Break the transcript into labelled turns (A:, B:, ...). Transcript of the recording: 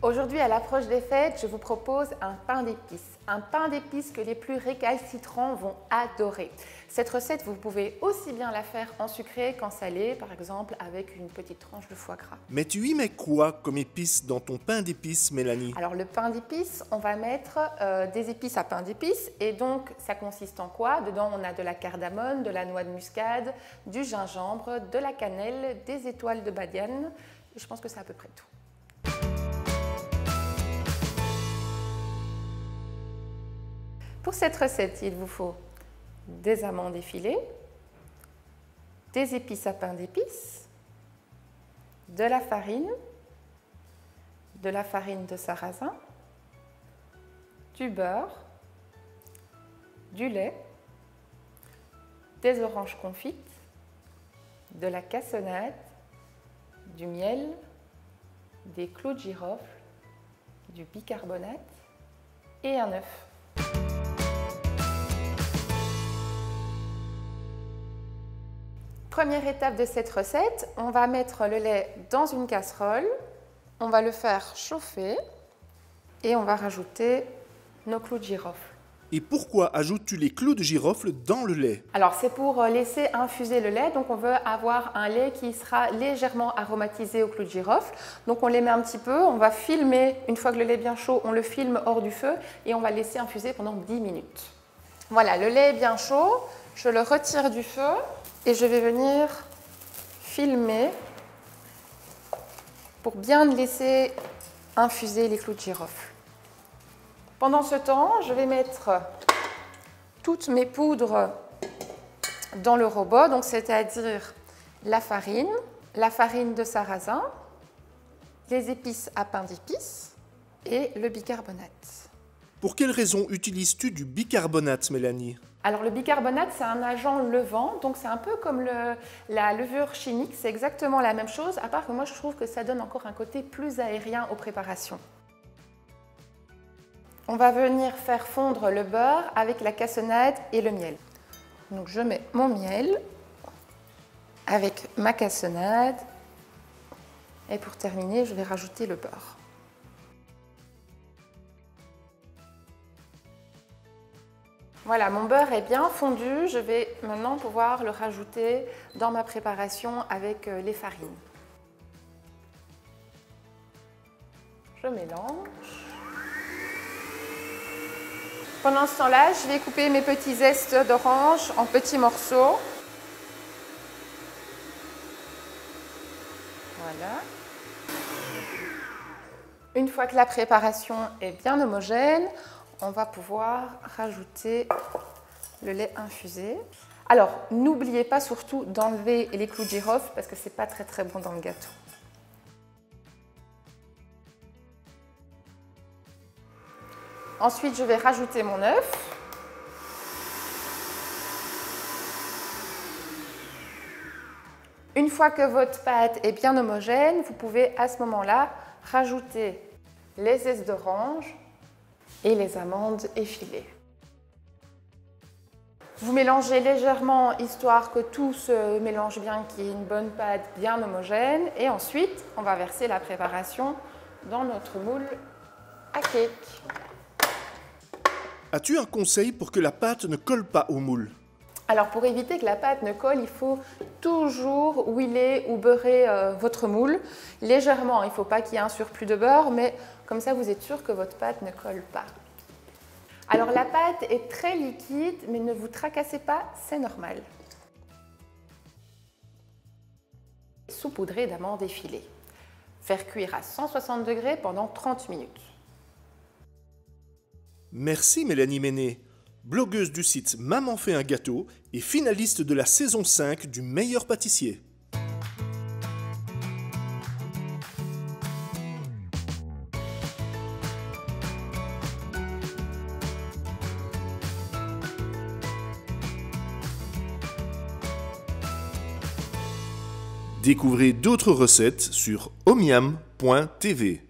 A: Aujourd'hui, à l'approche des fêtes, je vous propose un pain d'épices. Un pain d'épices que les plus récalcitrants vont adorer. Cette recette, vous pouvez aussi bien la faire en sucré qu'en salé, par exemple avec une petite tranche de foie gras.
B: Mais tu y mets quoi comme épices dans ton pain d'épices, Mélanie?
A: Alors le pain d'épices, on va mettre des épices à pain d'épices et donc ça consiste en quoi? Dedans on a de la cardamome, de la noix de muscade, du gingembre, de la cannelle, des étoiles de badiane. Je pense que c'est à peu près tout. Pour cette recette, il vous faut des amandes effilées, des épices à pain d'épices, de la farine de sarrasin, du beurre, du lait, des oranges confites, de la cassonade, du miel, des clous de girofle, du bicarbonate et un œuf. Première étape de cette recette, on va mettre le lait dans une casserole, on va le faire chauffer et on va rajouter nos clous de girofle.
B: Et pourquoi ajoutes-tu les clous de girofle dans le lait?
A: Alors c'est pour laisser infuser le lait, donc on veut avoir un lait qui sera légèrement aromatisé aux clous de girofle. Donc on les met un petit peu, on va filmer, une fois que le lait est bien chaud, on le filme hors du feu et on va laisser infuser pendant 10 minutes. Voilà, le lait est bien chaud, je le retire du feu. Et je vais venir filmer pour bien laisser infuser les clous de girofle. Pendant ce temps, je vais mettre toutes mes poudres dans le robot, donc c'est-à-dire la farine de sarrasin, les épices à pain d'épices et le bicarbonate.
B: Pour quelle raison utilises-tu du bicarbonate, Mélanie?
A: Alors le bicarbonate, c'est un agent levant, donc c'est un peu comme la levure chimique, c'est exactement la même chose, à part que moi je trouve que ça donne encore un côté plus aérien aux préparations. On va venir faire fondre le beurre avec la cassonade et le miel. Donc je mets mon miel avec ma cassonade et pour terminer, je vais rajouter le beurre. Voilà, mon beurre est bien fondu. Je vais maintenant pouvoir le rajouter dans ma préparation avec les farines. Je mélange. Pendant ce temps-là, je vais couper mes petits zestes d'orange en petits morceaux. Voilà. Une fois que la préparation est bien homogène, on va pouvoir rajouter le lait infusé. Alors, n'oubliez pas surtout d'enlever les clous de girofle parce que c'est pas très bon dans le gâteau. Ensuite, je vais rajouter mon œuf. Une fois que votre pâte est bien homogène, vous pouvez à ce moment-là rajouter les zestes d'orange et les amandes effilées. Vous mélangez légèrement histoire que tout se mélange bien, qu'il y ait une bonne pâte bien homogène et ensuite on va verser la préparation dans notre moule à cake.
B: As-tu un conseil pour que la pâte ne colle pas au moule?
A: Alors pour éviter que la pâte ne colle, il faut toujours huiler ou beurrer votre moule légèrement. Il ne faut pas qu'il y ait un surplus de beurre, mais comme ça vous êtes sûr que votre pâte ne colle pas. Alors la pâte est très liquide, mais ne vous tracassez pas, c'est normal. Saupoudrer d'amandes effilées. Faire cuire à 160 degrés pendant 30 minutes.
B: Merci Mélanie Méné, blogueuse du site Maman fait un gâteau et finaliste de la saison 5 du meilleur pâtissier. Découvrez d'autres recettes sur omiam.tv.